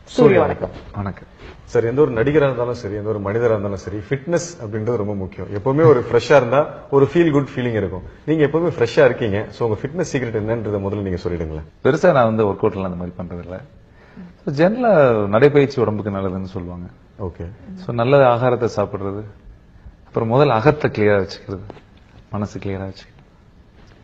சூரிய வணக்கம். வணக்கம் சார். எந்த ஒரு நடிகரா இருந்தாலும் சரி, எந்த ஒரு மனிதரா இருந்தாலும் சரி, ஃபிட்னஸ் அப்படின்றது ரொம்ப முக்கியம். எப்பவுமே ஒரு ஃப்ரெஷ்ஷா இருந்தா ஒரு ஃபீல் குட் ஃபீலிங் இருக்கும். நீங்க எப்பவுமே ஃப்ரெஷ்ஷா இருக்கீங்க. சோ உங்க ஃபிட்னஸ் சீக்ரெட் என்னன்றத முதல்ல நீங்க சொல்லிடுங்களேன். பெருசா நான் வந்து ஒர்க் அவுட்ல அந்த மாதிரி பண்றது இல்ல. ஜெனரலா நடைபயிற்சி உடம்புக்கு நல்லதுன்னு சொல்லுவாங்க. ஓகே. சோ நல்ல ஆகாரத்தை சாப்பிடுறது, அப்புறம் முதல்ல அகத்தை கிளியரா வச்சுக்கிறது, மனசு கிளியரா வச்சுக்கிறது.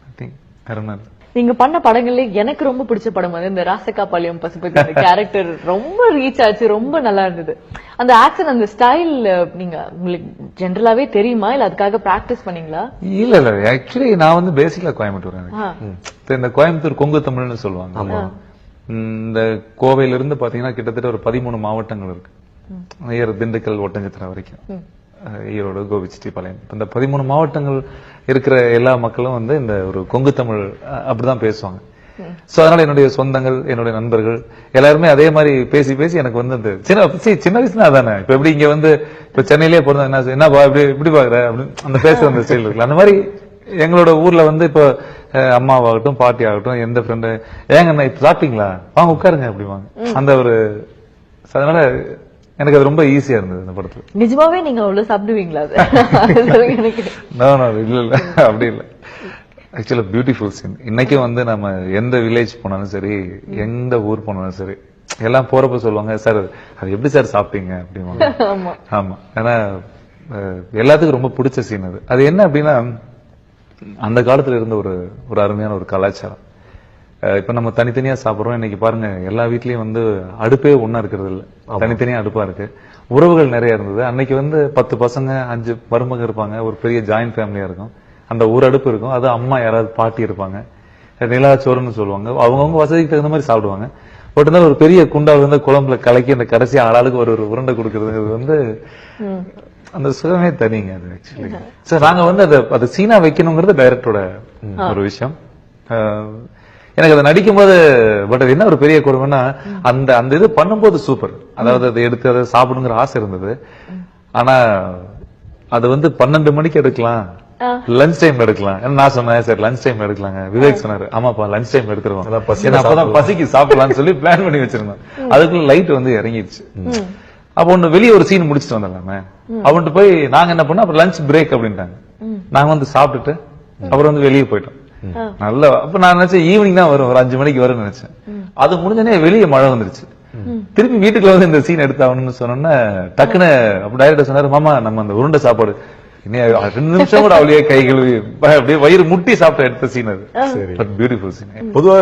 ஐ திங்க் வேற நீங்க பண்ண படங்கள்ல எனக்கு ரொம்ப பிடிச்ச படம் வந்து இந்த ராசகாபாளையம் பசுபதி கேரக்டர் ரொம்ப ரீச் ஆச்சு, ரொம்ப நல்லா இருந்தது. அந்த ஆக்சன், அந்த ஸ்டைல் நீங்க உங்களுக்கு ஜெனரலாவே தெரியுமா இல்ல அதுக்காக பிராக்டிஸ் பண்ணீங்களா? இல்ல ஆக்சுவலி நான் வந்து பேசிக்கலா கோயம்புத்தூர். இந்த கோயம்புத்தூர் கொங்கு தமிழ்னு சொல்லுவாங்க. இந்த கோவையில இருந்து பாத்தீங்கன்னா கிட்டத்தட்ட ஒரு 13 மாவட்டங்கள் இருக்கு. திண்டுக்கல் ஒட்டஞ்சத்திரம் வரைக்கும், ஈரோடு, கோபிச்செட்டிப்பாளையம், இந்த 13 மாவட்டங்கள் இருக்கிற எல்லா மக்களும் வந்து இந்த ஒரு கொங்கு தமிழ் அப்படிதான் பேசுவாங்க. சோ அதனால என்னுடைய சொந்தங்கள், என்னுடைய நண்பர்கள் எல்லாருமே அதே மாதிரி பேசி பேசி எனக்கு வந்து அந்த சின்ன வயசுல அதானே. இப்ப எப்படி இங்க வந்து இப்ப சென்னையிலேயே பிறந்த என்னப்பா இப்படி பாக்குற அப்படின்னு அந்த பேசுற அந்த ஸ்டைல் இருக்குல்ல, அந்த மாதிரி எங்களோட ஊர்ல வந்து இப்ப அம்மாவாகட்டும் பாட்டி ஆகட்டும் எந்த ஃப்ரெண்டு ஏங்க இப்ப சாப்பிட்டீங்களா, வாங்க உட்காருங்க அப்படிவாங்க. அந்த ஒரு அதனால எனக்கு அது ரொம்ப ஈஸியா இருந்தது இந்த படத்துல. நிஜமாவே நீங்க அவ்வளவு சாப்பிடுவீங்களா? இல்ல அப்படி இல்ல. ஆக்சுவலா பியூட்டிஃபுல் சீன். இன்னைக்கும் வந்து நம்ம எந்த வில்லேஜ் போனாலும் சரி, எந்த ஊர் போனாலும் சரி, எல்லாம் போறப்ப சொல்லுவாங்க, சார் அது எப்படி சார் சாப்பிட்டீங்க அப்படிவாங்க. ஆமா, ஏன்னா எல்லாத்துக்கும் ரொம்ப பிடிச்ச சீன் அது. அது என்ன அப்படின்னா அந்த காலத்துல இருந்த ஒரு அருமையான ஒரு கலாச்சாரம். இப்ப நம்ம தனித்தனியா சாப்பிடுறோம். இன்னைக்கு பாருங்க எல்லா வீட்லயும் வந்து அடுப்பே ஒன்னா இருக்கிறது இல்ல, தனித்தனியா அடுப்பா இருக்கு. உறவுகள் நிறைய இருந்தது. அன்னைக்கு வந்து 10 பசங்க 5 மருமக இருப்பாங்க, ஒரு பெரிய ஜாயிண்ட் ஃபேமிலியா இருக்கும். அந்த ஒரு அடுப்பு இருக்கும், அது அம்மா யாராவது பாட்டி இருப்பாங்க, நிலாச்சோறுன்னு சொல்லுவாங்க. அவங்கவுங்க வசதிக்கு தகுந்த மாதிரி சாப்பிடுவாங்க. பட் இருந்தாலும் ஒரு பெரிய குண்டாவில் வந்து குழம்புல கலக்கி அந்த கடைசி ஆளாளுக்கு ஒரு உருண்டை கொடுக்கறதுங்கிறது வந்து அந்த சுகமே தனிங்க. அது ஆக்சுவலி சார் நாங்க வந்து அதை சீனா வைக்கணுங்கிறது டைரக்டரோட ஒரு விஷயம். எனக்கு அதை நடிக்கும் போது பட் அது என்ன ஒரு பெரிய கொடுமைன்னா அந்த இது பண்ணும்போது சூப்பர். அதாவது அதை எடுத்து அதை சாப்பிடுங்கிற ஆசை இருந்தது. ஆனா அது வந்து 12 மணிக்கு எடுக்கலாம், லஞ்ச் டைம் எடுக்கலாம். நான் சொன்னேன் சார் லஞ்ச் டைம் எடுக்கலாங்க. விவேக் சொன்னாரு, ஆமாப்பா லஞ்ச் டைம் எடுத்துருவோம், அப்பதான் பசிக்கு சாப்பிடலாம்னு சொல்லி பிளான் பண்ணி வச்சிருந்தோம். அதுக்குள்ள லைட் வந்து இறங்கிடுச்சு. அப்ப ஒண்ணு வெளியே ஒரு சீன் முடிச்சுட்டு வந்துடலாமே அவன்ட்டு போய் நாங்க என்ன பண்ணோம், அப்புறம் லஞ்ச் பிரேக் அப்படின்ட்டாங்க. நாங்க வந்து சாப்பிட்டுட்டு அப்புறம் வந்து வெளியே போயிட்டோம். நல்ல அப்ப நான் நினைச்சேன் ஈவினிங் தான் வரும், ஒரு 5 மணிக்கு வரும்னு நினைச்சேன். அது முடிஞ்சனே வெளியே மழை வந்துருச்சு. திருப்பி வீட்டுக்குள்ள வந்து இந்த சீன் எடுத்தாகணும்னு சொன்னோன்னா டக்குன்னு அப்ப டைரக்டர் சொன்னாரு, மாமா நம்ம அந்த உருண்டை சாப்பாடு 2 நிமிஷம் கூட அவளையே கை கழுவி அப்படியே வயிறு முட்டி சாப்பிட்ட எடுத்த சீன் அது. Beautiful scene. பொதுவாக